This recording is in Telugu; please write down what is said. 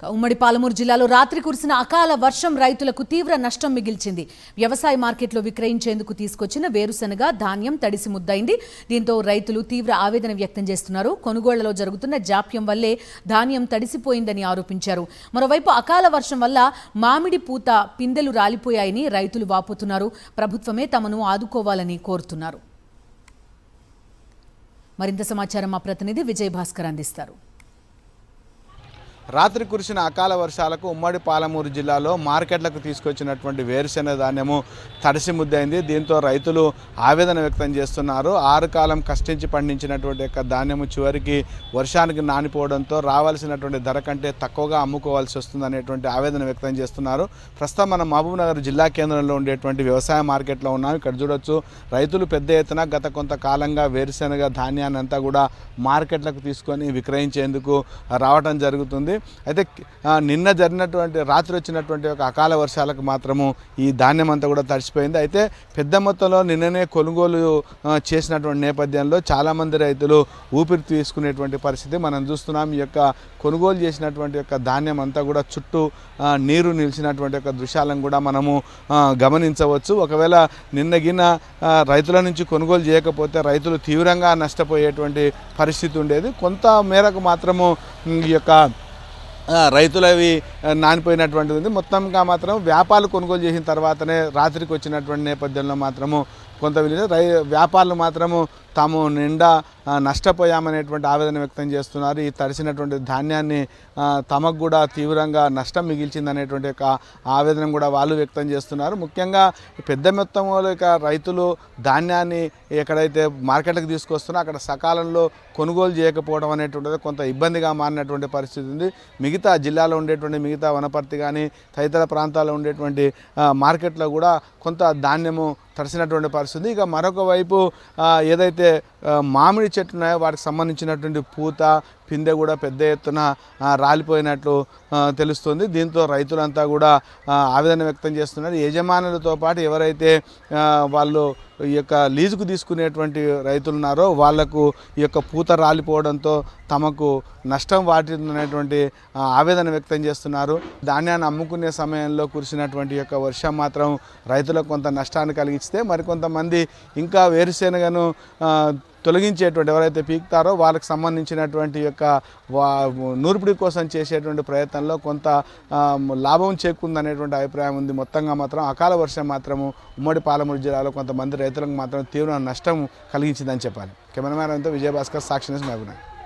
ఉమ్మడి పాలమూరు జిల్లాలో రాత్రి కురిసిన అకాల వర్షం రైతులకు తీవ్ర నష్టం మిగిల్చింది. వ్యవసాయ మార్కెట్లో విక్రయించేందుకు తీసుకొచ్చిన వేరుశనగ ధాన్యం తడిసి ముద్దైంది. దీంతో రైతులు తీవ్ర ఆవేదన వ్యక్తం చేస్తున్నారు. కొనుగోళ్లలో జరుగుతున్న జాప్యం వల్లే ధాన్యం తడిసిపోయిందని ఆరోపించారు. మరోవైపు అకాల వర్షం వల్ల మామిడి పూత పిందెలు రాలిపోయాయని రైతులు వాపోతున్నారు. ప్రభుత్వమే తమను ఆదుకోవాలని కోరుతున్నారు. మరింత సమాచారం మా ప్రతినిధి విజయ్ భాస్కర్ అందిస్తారు. రాత్రి కురిసిన అకాల వర్షాలకు ఉమ్మడి పాలమూరు జిల్లాలో మార్కెట్లకు తీసుకొచ్చినటువంటి వేరుశెనగ ధాన్యము తడిసి ముద్దైంది. దీంతో రైతులు ఆవేదన వ్యక్తం చేస్తున్నారు. 6 కాలం కష్టించి పండించినటువంటి యొక్క ధాన్యము చివరికి వర్షానికి నానిపోవడంతో రావాల్సినటువంటి ధర కంటే తక్కువగా అమ్ముకోవాల్సి వస్తుందనేటువంటి ఆవేదన వ్యక్తం చేస్తున్నారు. ప్రస్తుతం మనం మహబూబ్నగర్ జిల్లా కేంద్రంలో ఉండేటువంటి వ్యవసాయ మార్కెట్లో ఉన్నాం. ఇక్కడ చూడొచ్చు రైతులు పెద్ద ఎత్తున గత కొంతకాలంగా వేరుశెనగ ధాన్యాన్ని అంతా కూడా మార్కెట్లకు తీసుకొని విక్రయించేందుకు రావడం జరుగుతుంది. అయితే నిన్న జరిగినటువంటి రాత్రి వచ్చినటువంటి ఒక అకాల వర్షాలకు మాత్రము ఈ ధాన్యం అంతా కూడా తడిసిపోయింది. అయితే పెద్ద మొత్తంలో నిన్ననే కొనుగోలు చేసినటువంటి నేపథ్యంలో చాలామంది రైతులు ఊపిరి తీసుకునేటువంటి పరిస్థితి మనం చూస్తున్నాం. ఈ యొక్క కొనుగోలు చేసినటువంటి యొక్క ధాన్యం అంతా కూడా చుట్టూ నీరు నిలిచినటువంటి యొక్క దృశ్యాలను కూడా మనము గమనించవచ్చు. ఒకవేళ నిన్నగిన రైతుల నుంచి కొనుగోలు చేయకపోతే రైతులు తీవ్రంగా నష్టపోయేటువంటి పరిస్థితి ఉండేది. కొంత మేరకు మాత్రము ఈ యొక్క రైతులవి నానిపోయినటువంటిది ఉంది. మొత్తంగా మాత్రం వ్యాపారులు కొనుగోలు చేసిన తర్వాతనే రాత్రికి వచ్చినటువంటి నేపథ్యంలో మాత్రము కొంత వ్యాపారులు మాత్రము తాము నిండా నష్టపోయామనేటువంటి ఆవేదన వ్యక్తం చేస్తున్నారు. ఈ తడిసినటువంటి ధాన్యాన్ని తమకు కూడా తీవ్రంగా నష్టం మిగిల్చిందనేటువంటి ఒక ఆవేదన కూడా వాళ్ళు వ్యక్తం చేస్తున్నారు. ముఖ్యంగా పెద్ద మొత్తంలో ఇక రైతులు ధాన్యాన్ని ఎక్కడైతే మార్కెట్లకు తీసుకొస్తున్నా అక్కడ సకాలంలో కొనుగోలు చేయకపోవడం అనేటువంటిది కొంత ఇబ్బందిగా మారినటువంటి పరిస్థితి ఉంది. మిగతా జిల్లాలో ఉండేటువంటి మిగతా వనపర్తి కానీ తదితర ప్రాంతాల్లో ఉండేటువంటి మార్కెట్లో కూడా కొంత ధాన్యము తడిసినటువంటి పరిస్థితి. ఇక మరొక వైపు ఏదైతే మామిడి చెట్లు ఉన్నాయో వాటికి సంబంధించినటువంటి పూత పిందె కూడా పెద్ద ఎత్తున రాలిపోయినట్లు తెలుస్తుంది. దీంతో రైతులంతా కూడా ఆవేదన వ్యక్తం చేస్తున్నారు. యజమానులతో పాటు ఎవరైతే వాళ్ళు ఈ యొక్క లీజుకు తీసుకునేటువంటి రైతులు ఉన్నారో వాళ్లకు ఈ యొక్క పూత రాలిపోవడంతో తమకు నష్టం వాటిందనేటువంటి ఆవేదన వ్యక్తం చేస్తున్నారు. ధాన్యాన్ని అమ్ముకునే సమయంలో కురిసినటువంటి యొక్క వర్షం మాత్రం రైతులకు కొంత నష్టాన్ని కలిగిస్తే మరికొంతమంది ఇంకా వేరుశెనగను తొలగించేటువంటి ఎవరైతే పీకుతారో వాళ్ళకి సంబంధించినటువంటి యొక్క నూర్పిడి కోసం చేసేటువంటి ప్రయత్నంలో కొంత లాభం చేకూరుందనేటువంటి అభిప్రాయం ఉంది. మొత్తంగా మాత్రం అకాల వర్షం మాత్రము ఉమ్మడి పాలమూరు జిల్లాలో కొంతమంది రైతులకు మాత్రం తీవ్ర నష్టం కలిగించిందని చెప్పాలి. కెమెరామెన్ విజయభాస్కర్, సాక్షి న్యూస్, మహబూబ్నగర్.